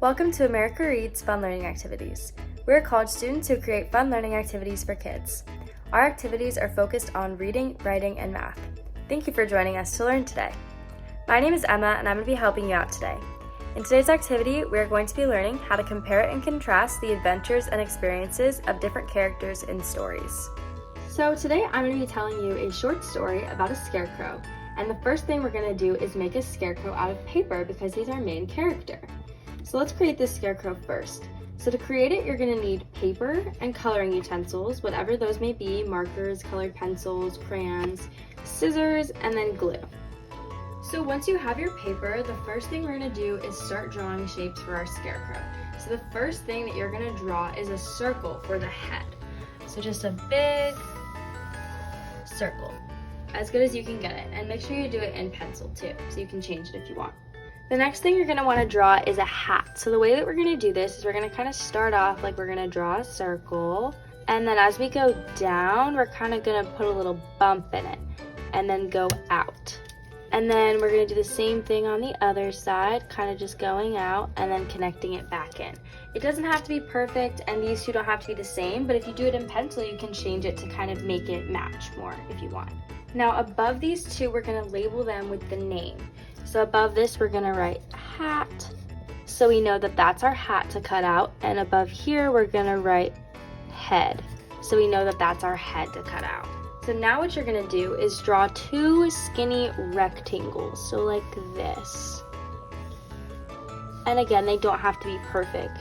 Welcome to America Reads Fun Learning Activities. We're college students who create fun learning activities for kids. Our activities are focused on reading, writing, and math. Thank you for joining us to learn today. My name is Emma, and I'm going to be helping you out today. In today's activity, we are going to be learning how to compare and contrast the adventures and experiences of different characters in stories. So today I'm going to be telling you a short story about a scarecrow, and the first thing we're going to do is make a scarecrow out of paper because he's our main character. So let's create this scarecrow first. So to create it, you're going to need paper and coloring utensils, whatever those may be, markers, colored pencils, crayons, scissors, and then glue. So once you have your paper, the first thing we're going to do is start drawing shapes for our scarecrow. So the first thing that you're going to draw is a circle for the head. So just a big circle, as good as you can get it, and make sure you do it in pencil too, so you can change it if you want. The next thing you're going to want to draw is a hat. So the way that we're going to do this is we're going to kind of start off like we're going to draw a circle, and then as we go down, we're kind of going to put a little bump in it, and then go out. And then we're going to do the same thing on the other side, kind of just going out and then connecting it back in. It doesn't have to be perfect, and these two don't have to be the same, but if you do it in pencil, you can change it to kind of make it match more if you want. Now above these two, we're going to label them with the name. So above this, we're going to write hat, so we know that that's our hat to cut out. And above here, we're going to write head, so we know that that's our head to cut out. So now what you're going to do is draw two skinny rectangles, so like this. And again, they don't have to be perfect.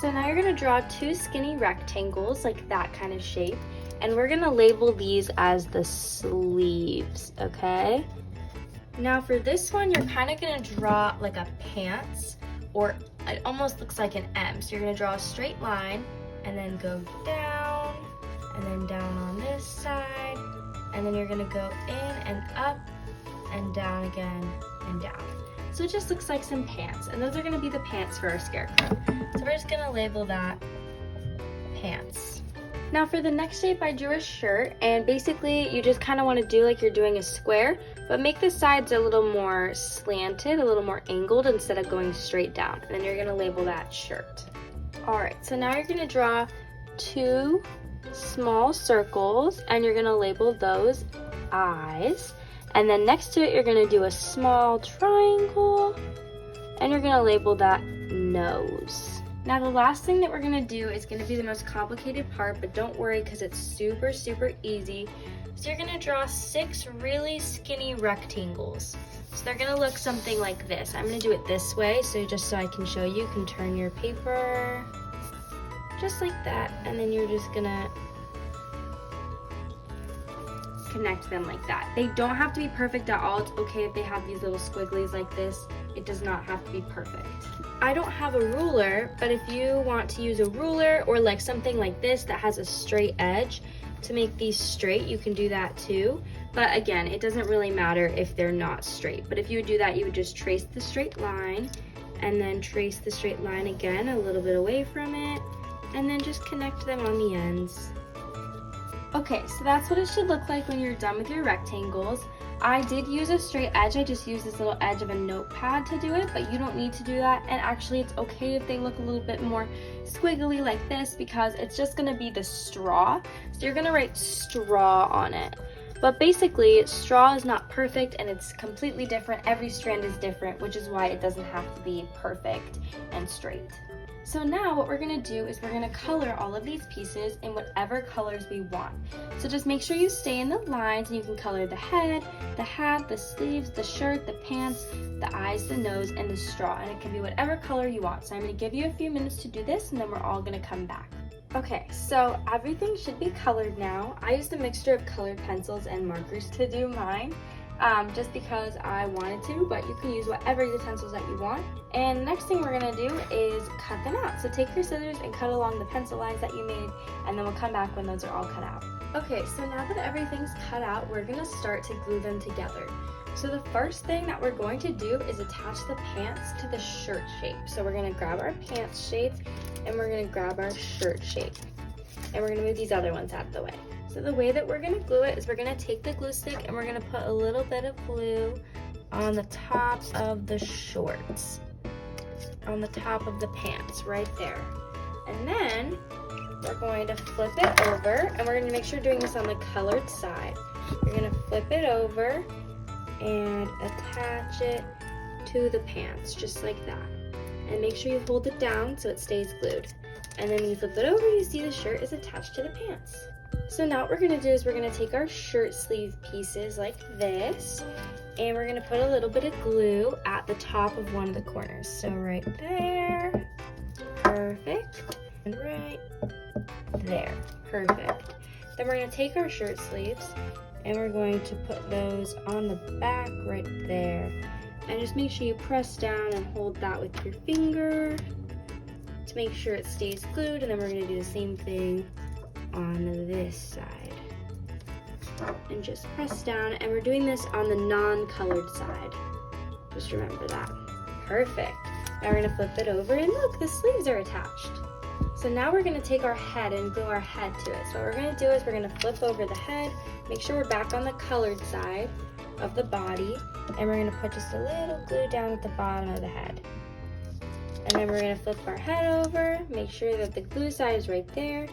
So now you're going to draw two skinny rectangles like that kind of shape. And we're gonna label these as the sleeves, okay? Now for this one, you're kind of gonna draw like a pants, or it almost looks like an M. So you're gonna draw a straight line and then go down and then down on this side. And then you're gonna go in and up and down again and down. So it just looks like some pants, and those are gonna be the pants for our scarecrow. So we're just gonna label that pants. Now for the next shape, I drew a shirt, and basically you just kind of want to do like you're doing a square, but make the sides a little more slanted, a little more angled instead of going straight down. And then you're going to label that shirt. Alright, so now you're going to draw two small circles, and you're going to label those eyes. And then next to it, you're going to do a small triangle, and you're going to label that nose. Now the last thing that we're going to do is going to be the most complicated part, but don't worry because it's super, super easy. So you're going to draw 6 really skinny rectangles. So they're going to look something like this. I'm going to do it this way, so just so I can show you, you can turn your paper just like that, and then you're just going to connect them like that. They don't have to be perfect at all. It's okay if they have these little squigglies like this. It does not have to be perfect. I don't have a ruler, but if you want to use a ruler or like something like this that has a straight edge to make these straight, you can do that too. But again, it doesn't really matter if they're not straight. But if you would do that, you would just trace the straight line and then trace the straight line again a little bit away from it, and then just connect them on the ends. Okay, so that's what it should look like when you're done with your rectangles. I did use a straight edge. I just used this little edge of a notepad to do it, but you don't need to do that. And actually, it's okay if they look a little bit more squiggly like this because it's just gonna be the straw. So you're gonna write straw on it. But basically, straw is not perfect and it's completely different. Every strand is different, which is why it doesn't have to be perfect and straight. So now what we're going to do is we're going to color all of these pieces in whatever colors we want. So just make sure you stay in the lines, and you can color the head, the hat, the sleeves, the shirt, the pants, the eyes, the nose, and the straw. And it can be whatever color you want. So I'm going to give you a few minutes to do this, and then we're all going to come back. Okay, so everything should be colored now. I used a mixture of colored pencils and markers to do mine. Just because I wanted to, but you can use whatever utensils that you want. And next thing we're gonna do is cut them out. So take your scissors and cut along the pencil lines that you made, and then we'll come back when those are all cut out. Okay, so now that everything's cut out, we're gonna start to glue them together. So the first thing that we're going to do is attach the pants to the shirt shape. So we're gonna grab our pants shape, and we're gonna grab our shirt shape. And we're gonna move these other ones out of the way. So the way that we're gonna glue it is we're gonna take the glue stick and we're gonna put a little bit of glue on the top of the shorts, on the top of the pants, right there. And then we're going to flip it over, and we're gonna make sure doing this on the colored side. You're gonna flip it over and attach it to the pants, just like that. And make sure you hold it down so it stays glued. And then when you flip it over, you see the shirt is attached to the pants. So now what we're gonna do is we're gonna take our shirt sleeve pieces like this, and we're gonna put a little bit of glue at the top of one of the corners. So right there, perfect, and right there, perfect. Then we're gonna take our shirt sleeves and we're going to put those on the back right there. And just make sure you press down and hold that with your finger to make sure it stays glued. And then we're gonna do the same thing on this side. And just press down, and we're doing this on the non-colored side. Just remember that. Perfect. Now we're gonna flip it over, and look, the sleeves are attached. So now we're gonna take our head and glue our head to it. So what we're gonna do is we're gonna flip over the head, make sure we're back on the colored side of the body, and we're gonna put just a little glue down at the bottom of the head. And then we're gonna flip our head over, make sure that the glue side is right there,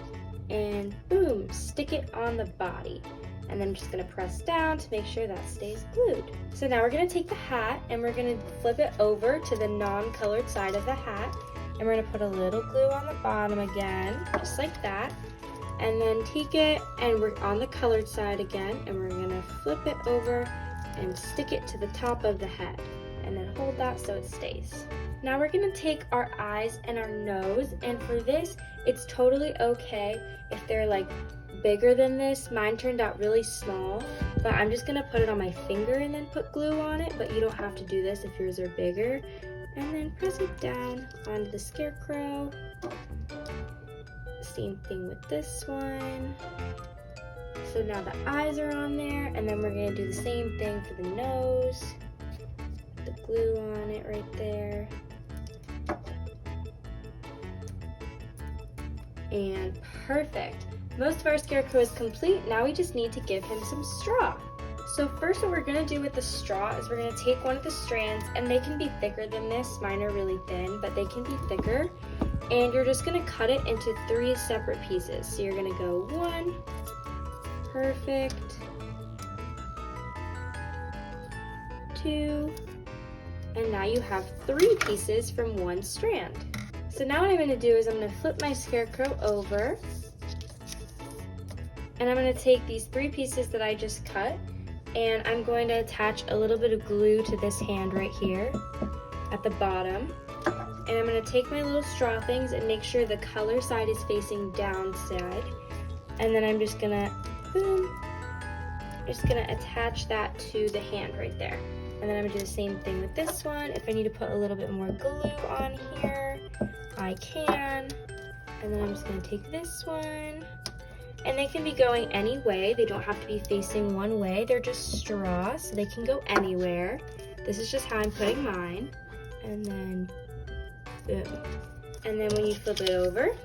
and boom, stick it on the body. And then I'm just gonna press down to make sure that stays glued. So now we're gonna take the hat and we're gonna flip it over to the non-colored side of the hat, and we're gonna put a little glue on the bottom again, just like that. And then take it, and we're on the colored side again, and we're gonna flip it over and stick it to the top of the head. And then hold that so it stays. Now we're gonna take our eyes and our nose, and for this, it's totally okay if they're like bigger than this. Mine turned out really small, but I'm just gonna put it on my finger and then put glue on it, but you don't have to do this if yours are bigger. And then press it down onto the Scarecrow. Same thing with this one. So now the eyes are on there, and then we're gonna do the same thing for the nose. The glue on it right there. And perfect. Most of our Scarecrow is complete. Now we just need to give him some straw. So first what we're gonna do with the straw is we're gonna take one of the strands, and they can be thicker than this. Mine are really thin, but they can be thicker. And you're just gonna cut it into 3 separate pieces. So you're gonna go 1, perfect, 2, and now you have 3 pieces from 1 strand. So now what I'm gonna do is I'm gonna flip my Scarecrow over, and I'm gonna take these 3 pieces that I just cut, and I'm going to attach a little bit of glue to this hand right here at the bottom. And I'm gonna take my little straw things and make sure the color side is facing down side. And then I'm just gonna, boom, just gonna attach that to the hand right there. And then I'm gonna do the same thing with this one. If I need to put a little bit more glue on here, I can. And then I'm just gonna take this one. And they can be going any way. They don't have to be facing one way. They're just straws, so they can go anywhere. This is just how I'm putting mine. And then, boom. And then when you flip it over,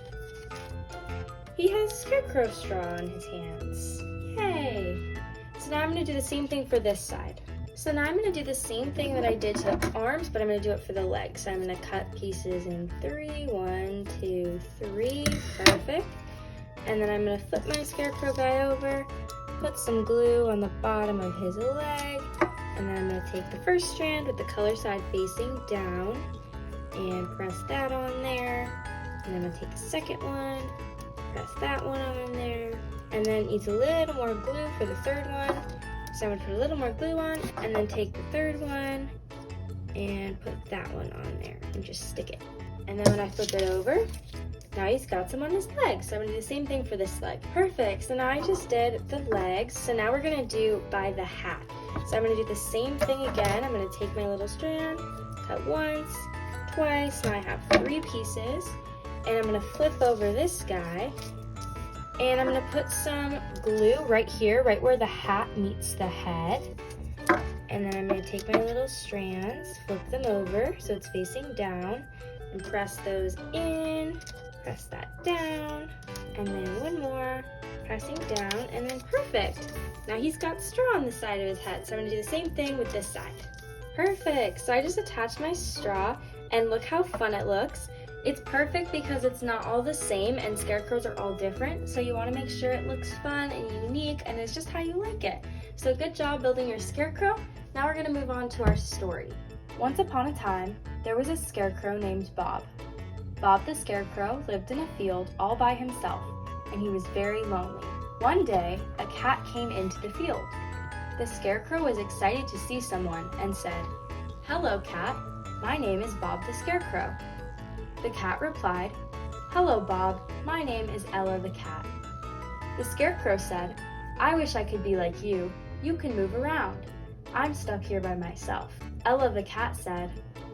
he has Scarecrow straw on his hands. Yay! So now I'm gonna do the same thing for this side. So now I'm gonna do the same thing that I did to the arms, but I'm gonna do it for the legs. So I'm gonna cut pieces in 3, 1, 2, 3, perfect. And then I'm gonna flip my Scarecrow guy over, put some glue on the bottom of his leg, and then I'm gonna take the first strand with the color side facing down and press that on there. And then I'm gonna take the second one, press that one on there, and then needs a little more glue for the third one. So I'm gonna put a little more glue on, and then take the third one and put that one on there and just stick it. And then when I flip it over, now he's got some on his legs. So I'm gonna do the same thing for this leg. Perfect, so now I just did the legs. So now we're gonna do by the hat. So I'm gonna do the same thing again. I'm gonna take my little strand, cut once, twice, now I have 3 pieces. And I'm gonna flip over this guy. And I'm gonna put some glue right here, right where the hat meets the head. And then I'm gonna take my little strands, flip them over so it's facing down, and press those in. Press that down, and then one more, pressing down, and then perfect. Now he's got straw on the side of his head, so I'm gonna do the same thing with this side. Perfect, so I just attached my straw, and look how fun it looks. It's perfect because it's not all the same, and scarecrows are all different, so you wanna make sure it looks fun and unique, and it's just how you like it. So good job building your scarecrow. Now we're gonna move on to our story. Once upon a time, there was a scarecrow named Bob. Bob the Scarecrow lived in a field all by himself, and he was very lonely. One day, a cat came into the field. The Scarecrow was excited to see someone and said, "Hello, cat. My name is Bob the Scarecrow." The cat replied, "Hello, Bob. My name is Ella the cat." The Scarecrow said, "I wish I could be like you. You can move around. I'm stuck here by myself." Ella the cat said,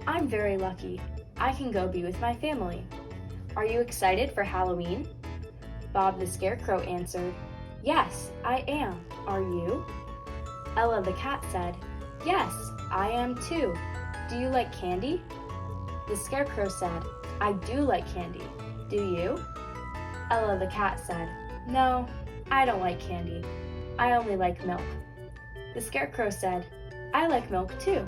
"I'm very lucky. I can go be with my family. Are you excited for Halloween?" Bob the Scarecrow answered, "Yes, I am. Are you?" Ella the cat said, "Yes, I am too. Do you like candy?" The Scarecrow said, "I do like candy. Do you?" Ella the cat said, "No, I don't like candy. I only like milk." The Scarecrow said, "I like milk too."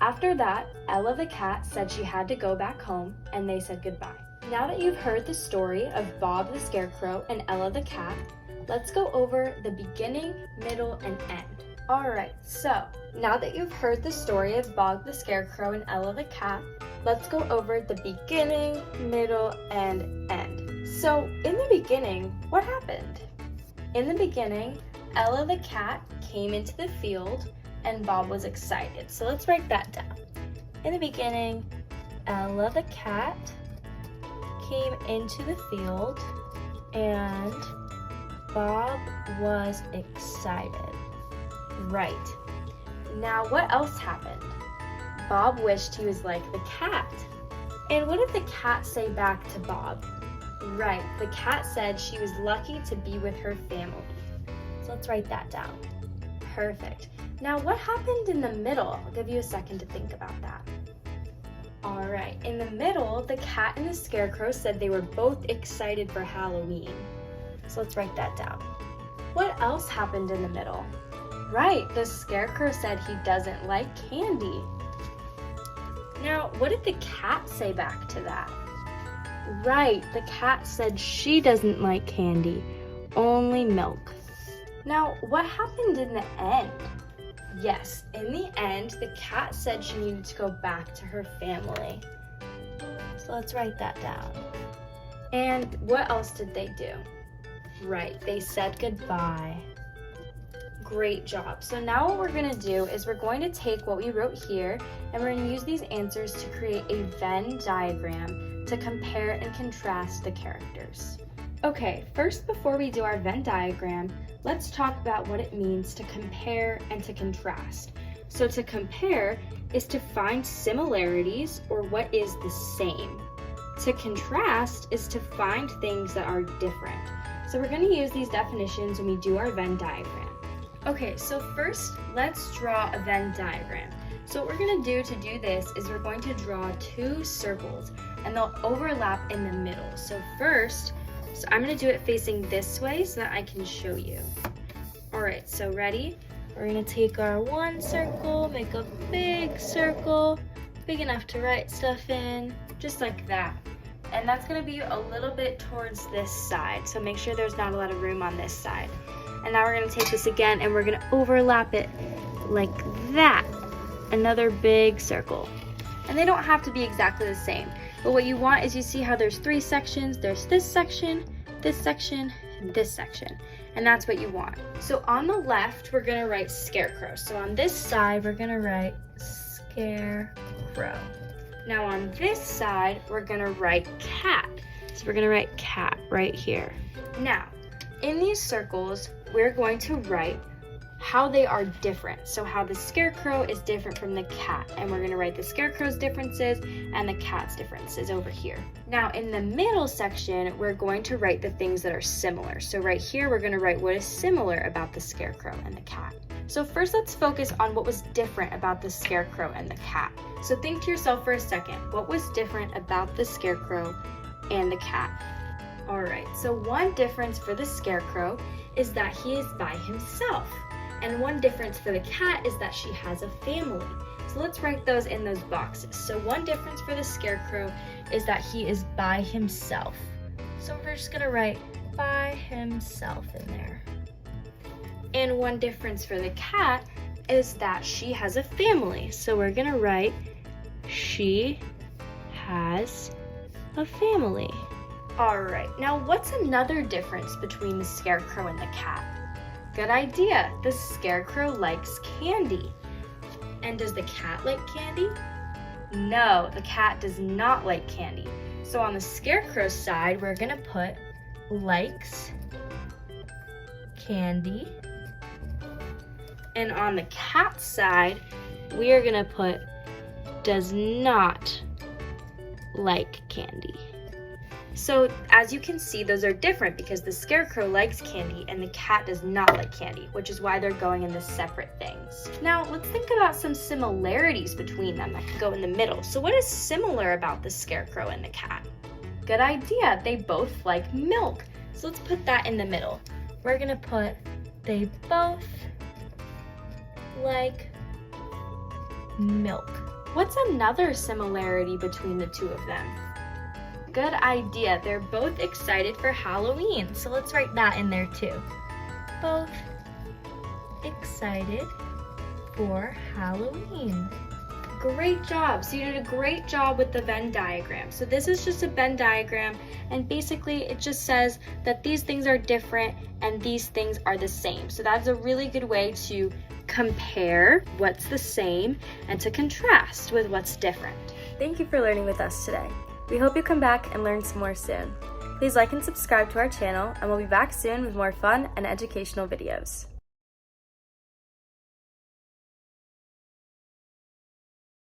After that, Ella the cat said she had to go back home, and they said goodbye. Now that you've heard the story of Bob the Scarecrow and Ella the cat, let's go over the beginning, middle, and end. Alright, so now that you've heard the story of Bob the Scarecrow and Ella the cat, let's go over the beginning, middle, and end. So in the beginning, what happened? In the beginning, Ella the cat came into the field and Bob was excited. So let's write that down. In the beginning, Ella the cat came into the field and Bob was excited. Right. Now what else happened? Bob wished he was like the cat. And what did the cat say back to Bob? Right, the cat said she was lucky to be with her family. So let's write that down. Perfect. Now what happened in the middle? I'll give you a second to think about that. All right, in the middle, the cat and the Scarecrow said they were both excited for Halloween. So let's write that down. What else happened in the middle? Right, the Scarecrow said he doesn't like candy. Now, what did the cat say back to that? Right, the cat said she doesn't like candy, only milk. Now, what happened in the end? Yes, in the end, the cat said she needed to go back to her family. So let's write that down. And what else did they do? Right, they said goodbye. Great job. So now what we're going to do is we're going to take what we wrote here and we're going to use these answers to create a Venn diagram to compare and contrast the characters. Okay, first before we do our Venn diagram, let's talk about what it means to compare and to contrast. So to compare is to find similarities or what is the same. To contrast is to find things that are different. So we're going to use these definitions when we do our Venn diagram. Okay, so first let's draw a Venn diagram. So what we're going to do this is we're going to draw two circles and they'll overlap in the middle. So first, I'm going to do it facing this way so that I can show you. Alright, so ready? We're going to take our one circle, make a big circle, big enough to write stuff in, just like that. And that's going to be a little bit towards this side, so make sure there's not a lot of room on this side. And now we're going to take this again and we're going to overlap it like that. Another big circle. And they don't have to be exactly the same. But what you want is you see how there's three sections. There's this section, and this section. And that's what you want. So on the left, we're going to write Scarecrow. So on this side, we're going to write Scarecrow. Now on this side, we're going to write Cat. So we're going to write Cat right here. Now, in these circles, we're going to write how they are different. So how the Scarecrow is different from the cat. And we're going to write the Scarecrow's differences and the cat's differences over here. Now in the middle section, we're going to write the things that are similar. So right here, we're going to write what is similar about the Scarecrow and the cat. So first let's focus on what was different about the Scarecrow and the cat. So think to yourself for a second, what was different about the Scarecrow and the cat? Alright, so one difference for the Scarecrow is that he is by himself. And one difference for the cat is that she has a family. So let's write those in those boxes. So one difference for the Scarecrow is that he is by himself. So we're just gonna write by himself in there. And one difference for the cat is that she has a family. So we're gonna write she has a family. All right, now what's another difference between the Scarecrow and the cat? Good idea, the Scarecrow likes candy. And does the cat like candy? No, the cat does not like candy. So on the Scarecrow side, we're gonna put likes candy. And on the cat side, we are gonna put does not like candy. So as you can see, those are different because the Scarecrow likes candy and the cat does not like candy, which is why they're going in the separate things. Now let's think about some similarities between them that could go in the middle. So what is similar about the Scarecrow and the cat? Good idea, they both like milk. So let's put that in the middle. We're gonna put they both like milk. What's another similarity between the two of them? Good idea, they're both excited for Halloween. So let's write that in there too. Both excited for Halloween. Great job, so you did a great job with the Venn diagram. So this is just a Venn diagram, and basically it just says that these things are different and these things are the same. So that's a really good way to compare what's the same and to contrast with what's different. Thank you for learning with us today. We hope you come back and learn some more soon. Please like and subscribe to our channel, and we'll be back soon with more fun and educational videos.